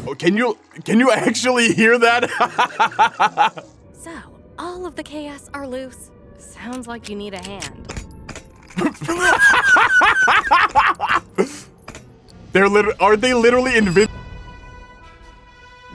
Oh, can you actually hear that? So, all of the KS are loose. Sounds like you need a hand. Are they literally invincible?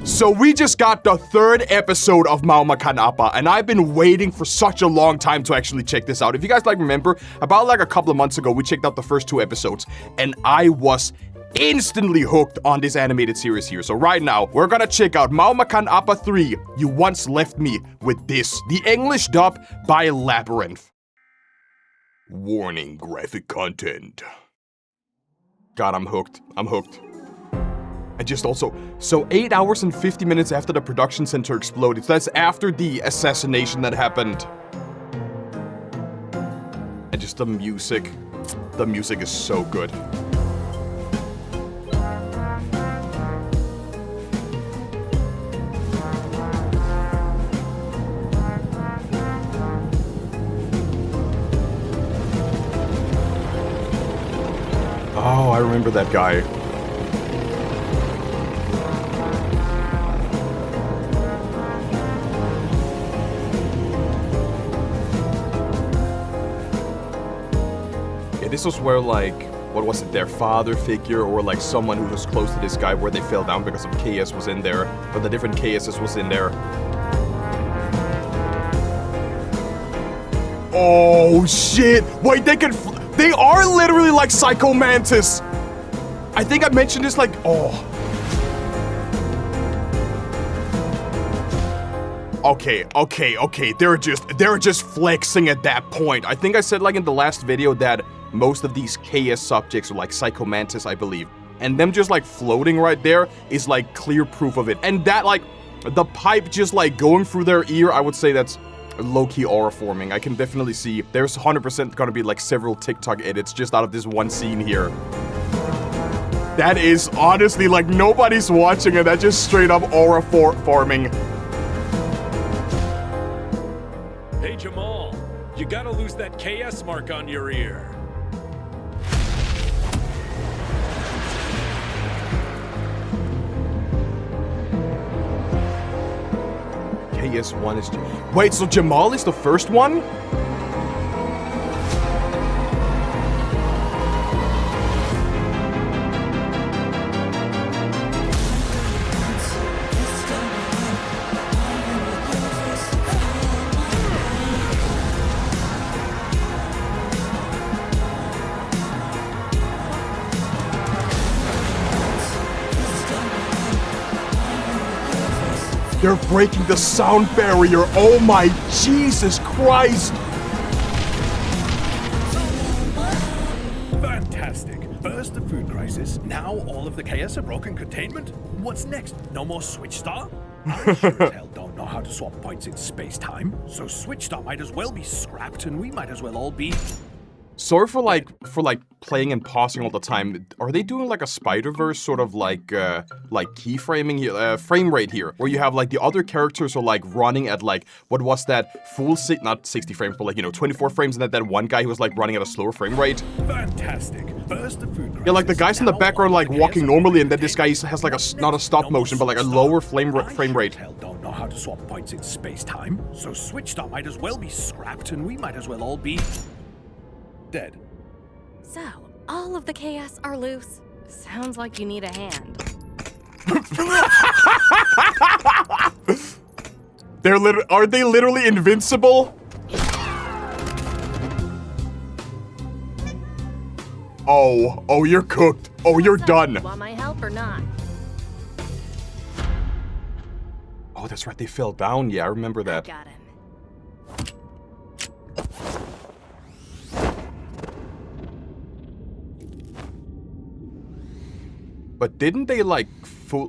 So we just got the 3rd episode of Mau Makan Apa, and I've been waiting for such a long time to actually check this out. If you guys remember, about a couple of months ago, we checked out the first 2 episodes, and I was instantly hooked on this animated series here. So right now, we're gonna check out Mau Makan Apa 3, You Once Left Me with this, the English dub by Labirhin. Warning, graphic content. God, I'm hooked. I'm hooked. I just also... So 8 hours and 50 minutes after the production center exploded. So that's after the assassination that happened. And just the music. The music is so good. Oh, I remember that guy. This was where, what was it, their father figure or, someone who was close to this guy where they fell down because of KS was in there, but the different KSs was in there. Oh, shit! Wait, they are literally like Psycho Mantis! I think I mentioned this, oh. Okay, they're just flexing at that point. I think I said, in the last video that most of these KS subjects are Psycho Mantis, I believe. And them just floating right there is clear proof of it. And that the pipe just going through their ear, I would say that's low-key aura forming. I can definitely see there's 100% gonna be several TikTok edits just out of this one scene here. That is honestly nobody's watching it. That's just straight up aura forming. Hey Jamal, you gotta lose that KS mark on your ear. KS1 is... Wait, so Jamal is the first one? They're breaking the sound barrier. Oh my Jesus Christ. Fantastic. First the food crisis, now all of the KS are broken containment. What's next? No more Switch Star? I sure as hell don't know how to swap points in space-time, so Switch Star might as well be scrapped and we might as well all be... Sorry for playing and pausing all the time. Are they doing a Spider-Verse sort of keyframing here, frame rate here, where you have the other characters are running at what was that full not 60 frames, but 24 frames, and that one guy who was running at a slower frame rate. Fantastic. First the food crisis, yeah, the guys in the background walking normally, and then this guy has not a stop motion, but a lower frame rate. Hell don't know how to swap points in space-time, so Switch Star might as well be scrapped and we might as well all be... dead. So, all of the KS are loose. Sounds like you need a hand. Are they literally invincible? Oh, you're cooked. Oh, you're done. Want my help or not? Oh, that's right, they fell down. Yeah, I remember that. Got him. But didn't they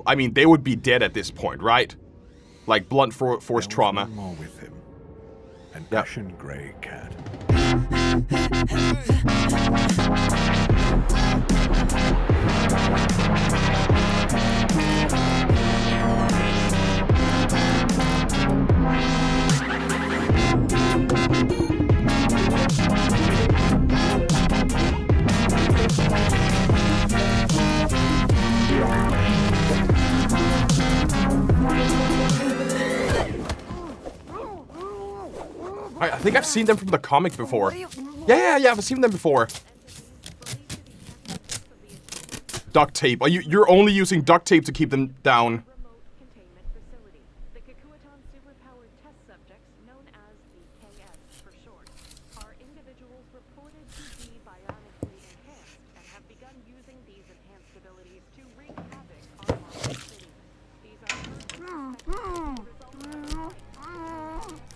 I mean, they would be dead at this point, right? Blunt force trauma. More with him. An Yep. ashen grey cat. think I've seen them from the comic before. Yeah, I've seen them before. Duct tape. Oh, you're only using duct tape to keep them down.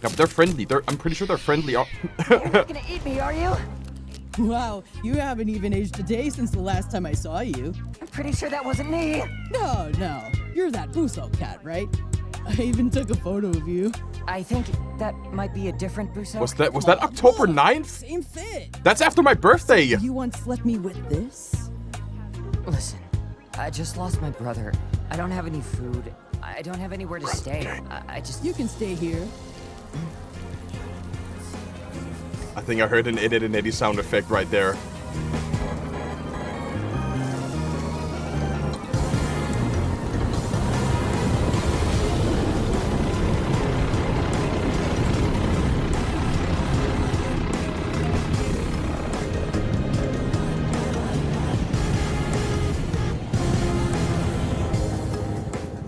Yeah, but they're friendly. I'm pretty sure they're friendly. You're not gonna eat me, are you? Wow, you haven't even aged a day since the last time I saw you. I'm pretty sure that wasn't me. No, you're that Buso cat, right? I even took a photo of you. I think that might be a different Buso. Was that October 9th? Same fit. That's after my birthday. You once left me with this? Listen, I just lost my brother. I don't have any food. I don't have anywhere to stay. I just... You can stay here. I think I heard an Ed, Ed, and Eddie sound effect right there.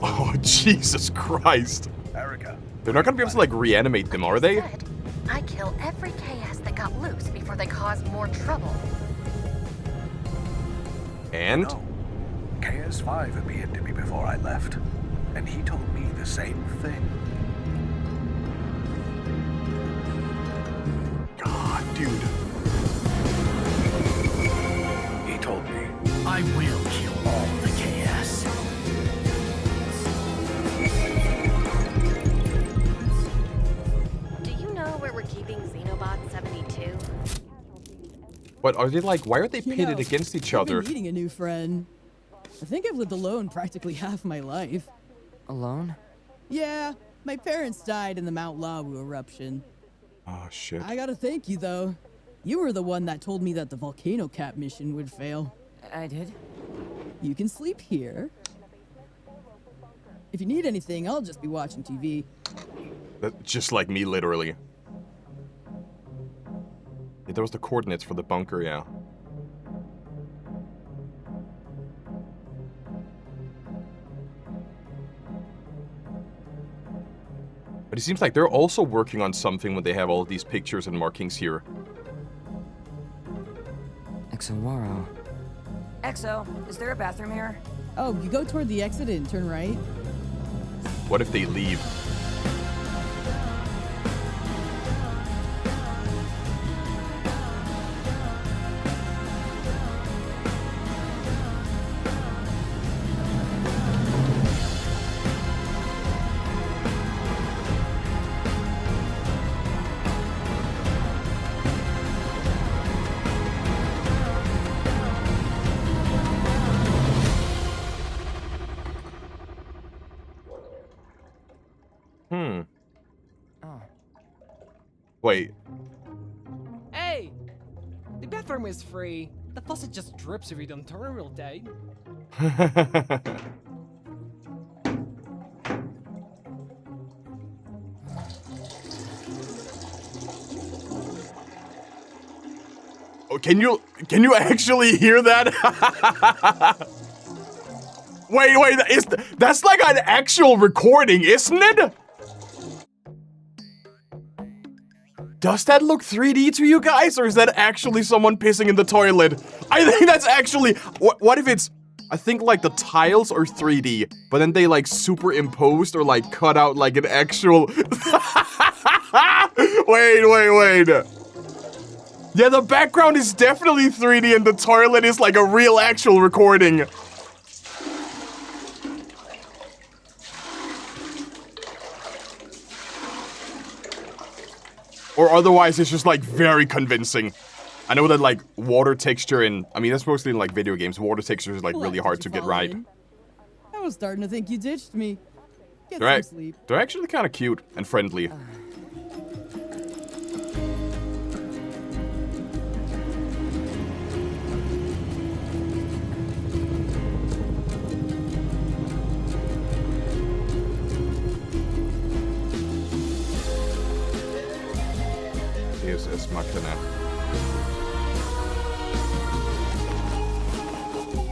Oh, Jesus Christ. Erica. They're not gonna be able to, like, reanimate them, are they? I kill every KS that got loose before they cause more trouble. And? No. KS5 appeared to me before I left, and he told me the same thing. God, dude. He told me, I will kill all the KS. Do you know where we're keeping Xenobot 72? But are they like, why are they You pitted know, against each I've other? been needing a new friend. I think I've lived alone practically half my life. Alone? Yeah, my parents died in the Mount Lawu eruption. Oh, shit. I gotta thank you, though. You were the one that told me that the Volcano Cap mission would fail. I did? You can sleep here. If you need anything, I'll just be watching TV. Just like me, literally. Yeah, there was the coordinates for the bunker, yeah. But it seems like they're also working on something when they have all these pictures and markings here. Exowaro. Exo, is there a bathroom here? Oh, you go toward the exit and turn right. What if they leave? Oh. Wait. Hey! The bathroom is free. The faucet just drips if you don't turn real day. Oh, can you actually hear that? Wait, that's like an actual recording, isn't it? Does that look 3D to you guys, or is that actually someone pissing in the toilet? I think that's actually, what if it's, I think like the tiles are 3D, but then they like superimposed or like cut out like an actual, wait. Yeah, the background is definitely 3D and the toilet is like a real actual recording. Or otherwise, it's just like very convincing. I know that like water texture and, I mean, that's mostly in like video games. Water texture is like really hard to get right. I was starting to think you ditched me. Get some sleep. They're actually kind of cute and friendly. Makana.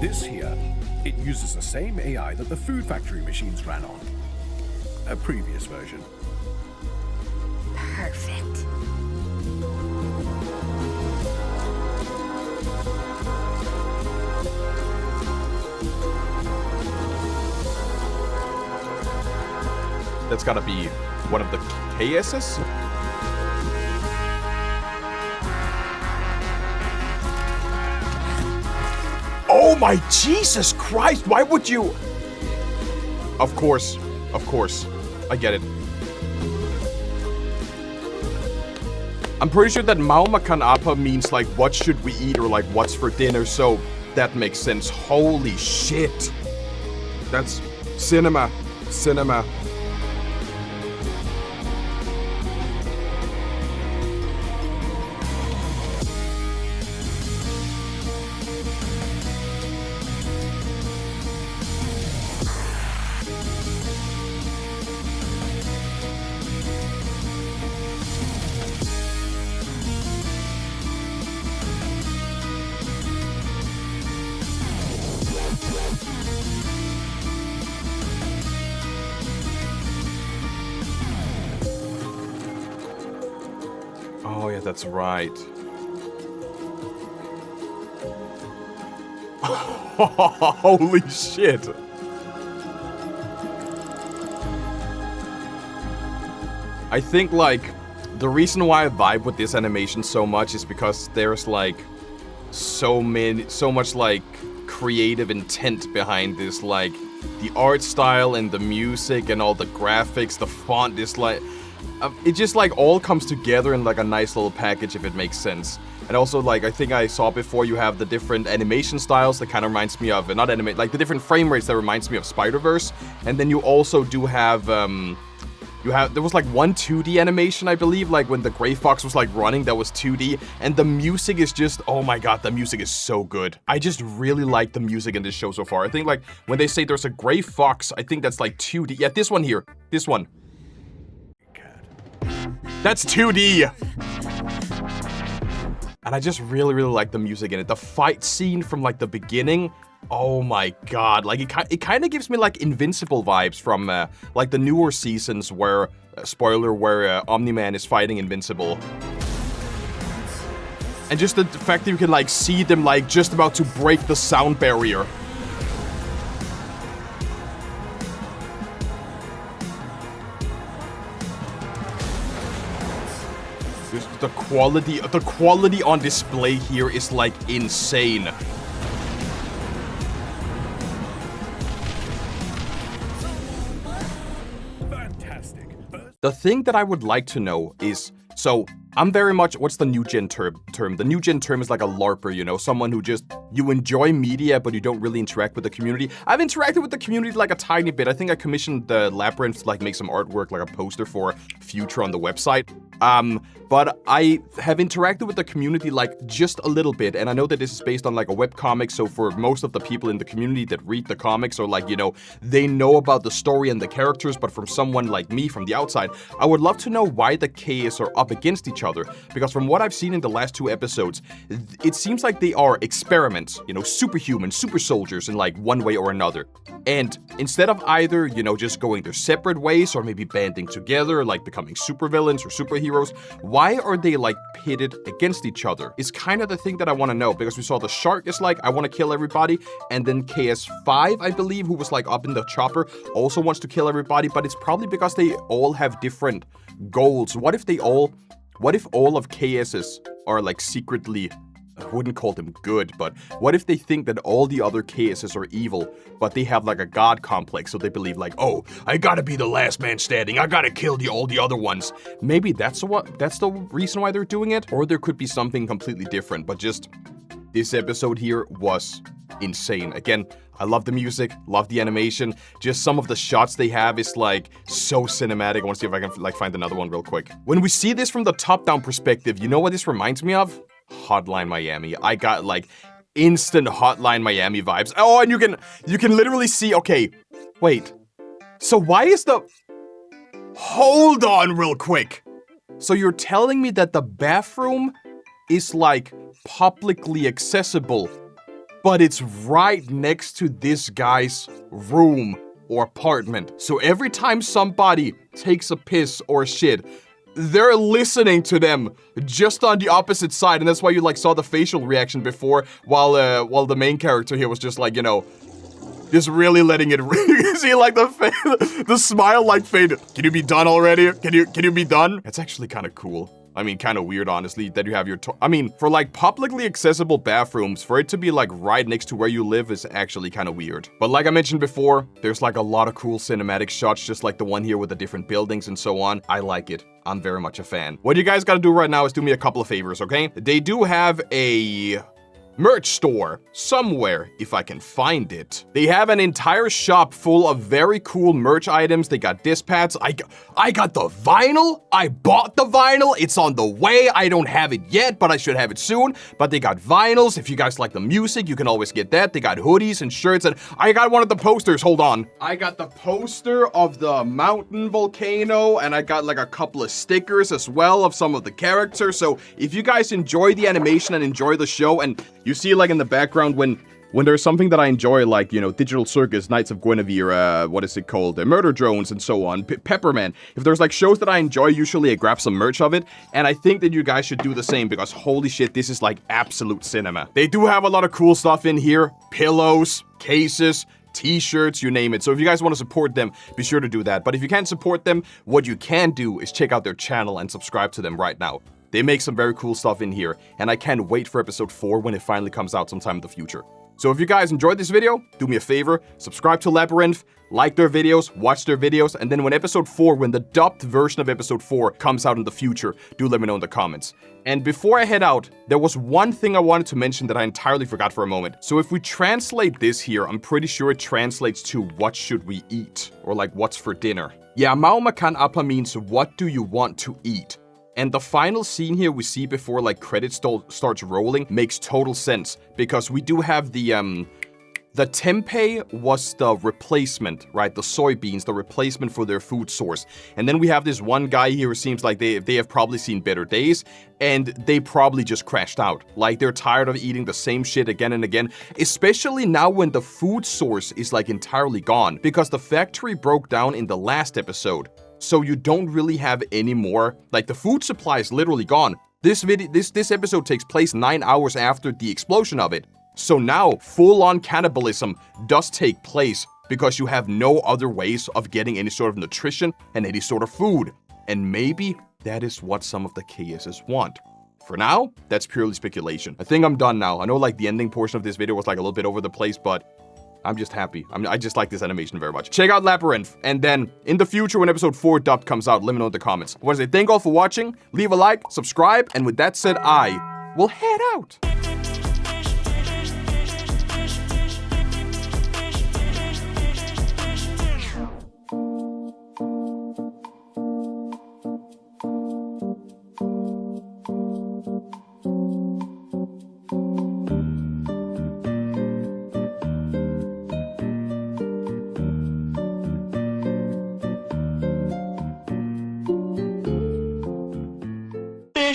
This here, it uses the same AI that the food factory machines ran on. A previous version. Perfect. That's gotta be one of the KSs? Oh my Jesus Christ, why would you? Of course, I get it. I'm pretty sure that Mau Makan Apa means like what should we eat or like what's for dinner, so that makes sense. Holy shit. That's cinema. Oh yeah, that's right. Holy shit. I think like the reason why I vibe with this animation so much is because there's like so much like creative intent behind this, like the art style and the music and all the graphics, the font is like it just like all comes together in like a nice little package, if it makes sense. And also, like, I think I saw before, you have the different animation styles that kind of reminds me of, not animate, like the different frame rates that reminds me of Spider-Verse. And then you also do have, there was like one 2D animation, I believe, like when the Gray Fox was like running, that was 2D. And the music is just, oh my god, the music is so good. I just really like the music in this show so far. I think like when they say there's a Gray Fox, I think that's like 2D. Yeah, this one here, this one. That's 2D! And I just really like the music in it. The fight scene from like the beginning, oh my god. Like it kind of gives me like Invincible vibes from like the newer seasons where, spoiler, where Omni-Man is fighting Invincible. And just the fact that you can like see them like just about to break the sound barrier. The quality on display here is like insane. Fantastic. The thing that I would like to know is, so I'm very much, what's the new gen term? The new gen term is like a LARPer, you know, someone who just, you enjoy media, but you don't really interact with the community. I've interacted with the community like a tiny bit. I think I commissioned the Labirhin to like make some artwork, like a poster for Future on the website. But I have interacted with the community like just a little bit, and I know that this is based on like a webcomic, so for most of the people in the community that read the comics, or like, you know, they know about the story and the characters, but from someone like me from the outside, I would love to know why the KS are up against each other, because from what I've seen in the last 2 episodes, it seems like they are experiments, you know, superhuman, super soldiers in like one way or another. And instead of either, you know, just going their separate ways or maybe banding together, like becoming supervillains or superheroes, why are they like pitted against each other? Is kind of the thing that I want to know, because we saw the shark is like, I want to kill everybody, and then KS5, I believe, who was like up in the chopper, also wants to kill everybody, but it's probably because they all have different goals. What if all of KS's are like secretly, I wouldn't call them good, but what if they think that all the other KSs are evil, but they have like a god complex, so they believe like, oh, I gotta be the last man standing, I gotta kill all the other ones. Maybe that's the reason why they're doing it, or there could be something completely different, but just this episode here was insane. Again, I love the music, love the animation, just some of the shots they have is like so cinematic. I want to see if I can like find another one real quick. When we see this from the top-down perspective, you know what this reminds me of? Hotline Miami. I got like instant Hotline Miami vibes. Oh, and you can literally see, okay, wait. So why is the... Hold on real quick. So you're telling me that the bathroom is like publicly accessible, but it's right next to this guy's room or apartment. So every time somebody takes a piss or shit, they're listening to them just on the opposite side. And that's why you like saw the facial reaction before while the main character here was just like, you know, just really letting it you see like the smile like fade. Can you be done already? Can you be done? It's actually kind of cool. I mean, kind of weird, honestly, that you have your I mean, for like publicly accessible bathrooms, for it to be like right next to where you live is actually kind of weird. But like I mentioned before, there's like a lot of cool cinematic shots, just like the one here with the different buildings and so on. I like it. I'm very much a fan. What you guys gotta do right now is do me a couple of favors, okay? They do have a merch store somewhere, if I can find it. They have an entire shop full of very cool merch items. They got disc pads. I got the vinyl. I bought the vinyl. It's on the way. I don't have it yet, but I should have it soon. But they got vinyls. If you guys like the music, you can always get that. They got hoodies and shirts, and I got one of the posters. Hold on. I got the poster of the mountain volcano, and I got like a couple of stickers as well of some of the characters. So if you guys enjoy the animation and enjoy the show, and you see like in the background when there's something that I enjoy, like, you know, Digital Circus, Knights of Guinevere, what is it called? Murder Drones and so on, Pepperman. If there's like shows that I enjoy, usually I grab some merch of it. And I think that you guys should do the same because holy shit, this is like absolute cinema. They do have a lot of cool stuff in here. Pillows, cases, t-shirts, you name it. So if you guys want to support them, be sure to do that. But if you can't support them, what you can do is check out their channel and subscribe to them right now. They make some very cool stuff in here, and I can't wait for episode 4 when it finally comes out sometime in the future. So if you guys enjoyed this video, do me a favor, subscribe to Labirhin, like their videos, watch their videos, and then when episode 4, when the dubbed version of episode 4 comes out in the future, do let me know in the comments. And before I head out, there was one thing I wanted to mention that I entirely forgot for a moment. So if we translate this here, I'm pretty sure it translates to what should we eat, or like what's for dinner. Yeah, Mau Makan Apa means what do you want to eat? And the final scene here we see before like credits starts rolling makes total sense because we do have the tempeh was the replacement, right? The soybeans, the replacement for their food source. And then we have this one guy here who seems like they have probably seen better days and they probably just crashed out. Like they're tired of eating the same shit again and again, especially now when the food source is like entirely gone because the factory broke down in the last episode. So you don't really have any more, like the food supply is literally gone. This episode takes place 9 hours after the explosion of it. So now full-on cannibalism does take place because you have no other ways of getting any sort of nutrition and any sort of food. And maybe that is what some of the KSs want. For now, that's purely speculation. I think I'm done now. I know like the ending portion of this video was like a little bit over the place, but I'm just happy. I just like this animation very much. Check out Labirhin, and then in the future when episode 4 dubbed comes out, let me know in the comments. I want to say thank you all for watching, leave a like, subscribe, and with that said, I will head out.